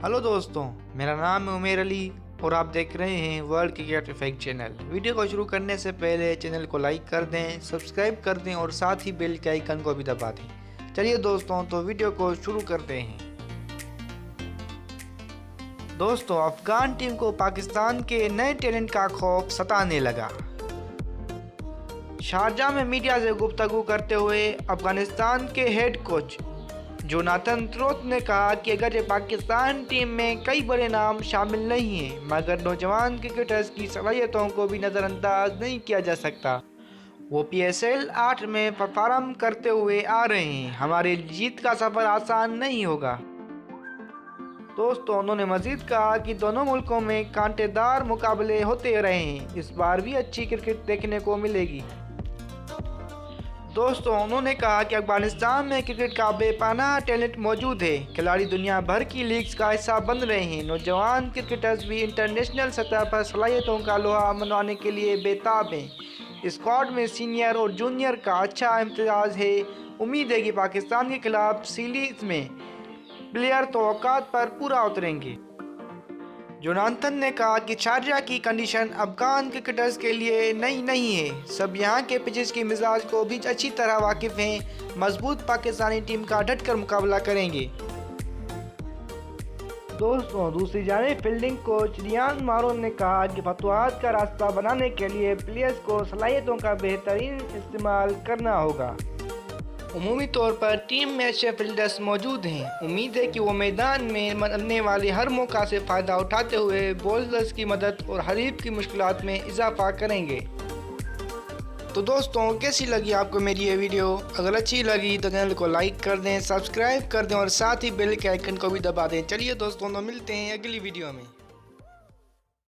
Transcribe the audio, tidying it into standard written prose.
Hello दोस्तों, मेरा नाम है उमेर अली और आप देख रहे हैं world cricket effect channel. Video को शुरू करने से पहले चैनल को लाइक कर दें, सब्सक्राइब कर दें और साथ ही बेल के आइकन को भी दबा दें। चलिए दोस्तों, तो वीडियो को शुरू करते हैं। दोस्तों, अफगान टीम को पाकिस्तान के नए टैलेंट का खौफ सताने लगा। शारजाह में मीडिया से गुफ्तगू करते हुए अफगानिस्तान के हेड कोच जोनाथन थ्रोट ने कहा कि अगर पाकिस्तान टीम में कई बड़े नाम शामिल नहीं हैं, मगर नौजवान क्रिकेटर्स की सलाहियतों को भी नज़रअंदाज नहीं किया जा सकता। वो PSL 8 में परफॉर्म करते हुए आ रहे हैं। हमारे जीत का सफ़र आसान नहीं होगा। दोस्तों, उन्होंने मज़ीद कहा कि दोनों मुल्कों में कांटेदार मुकाबले होते रहे हैं। इस बार भी अच्छी क्रिकेट देखने को मिलेगी। दोस्तों, उन्होंने कहा कि अफगानिस्तान में क्रिकेट का बेपनाह टैलेंट मौजूद है। खिलाड़ी दुनिया भर की लीग्स का हिस्सा बन रहे हैं। नौजवान क्रिकेटर्स भी इंटरनेशनल सतह पर सलाहियतों का लोहा मनवाने के लिए बेताब हैं। स्क्वाड में सीनियर और जूनियर का अच्छा इम्तियाज़ है। उम्मीद है कि पाकिस्तान के खिलाफ सीरीज में प्लेयर तो औकात पर पूरा उतरेंगे। जोनाथन ने कहा कि शारजाह की कंडीशन अफगान क्रिकेटर्स के लिए नई नहीं है। सब यहाँ के पिचेस के मिजाज को भी अच्छी तरह वाकिफ़ हैं। मजबूत पाकिस्तानी टीम का डटकर मुकाबला करेंगे। दोस्तों, दूसरी जानिब फील्डिंग कोच रियान मारोन ने कहा कि फतवाहत का रास्ता बनाने के लिए प्लेयर्स को सलाहियतों का बेहतरीन इस्तेमाल करना होगा। उमूमी तौर पर टीम में अच्छे फील्डर्स मौजूद हैं। उम्मीद है कि वो मैदान में बनने वाले हर मौका से फ़ायदा उठाते हुए बॉलर्स की मदद और हरीफ की मुश्किलात में इजाफा करेंगे। तो दोस्तों, कैसी लगी आपको मेरी ये वीडियो? अगर अच्छी लगी तो चैनल को लाइक कर दें, सब्सक्राइब कर दें और साथ ही बेल के आइकन को भी दबा दें। चलिए दोस्तों, तो मिलते हैं अगली वीडियो में।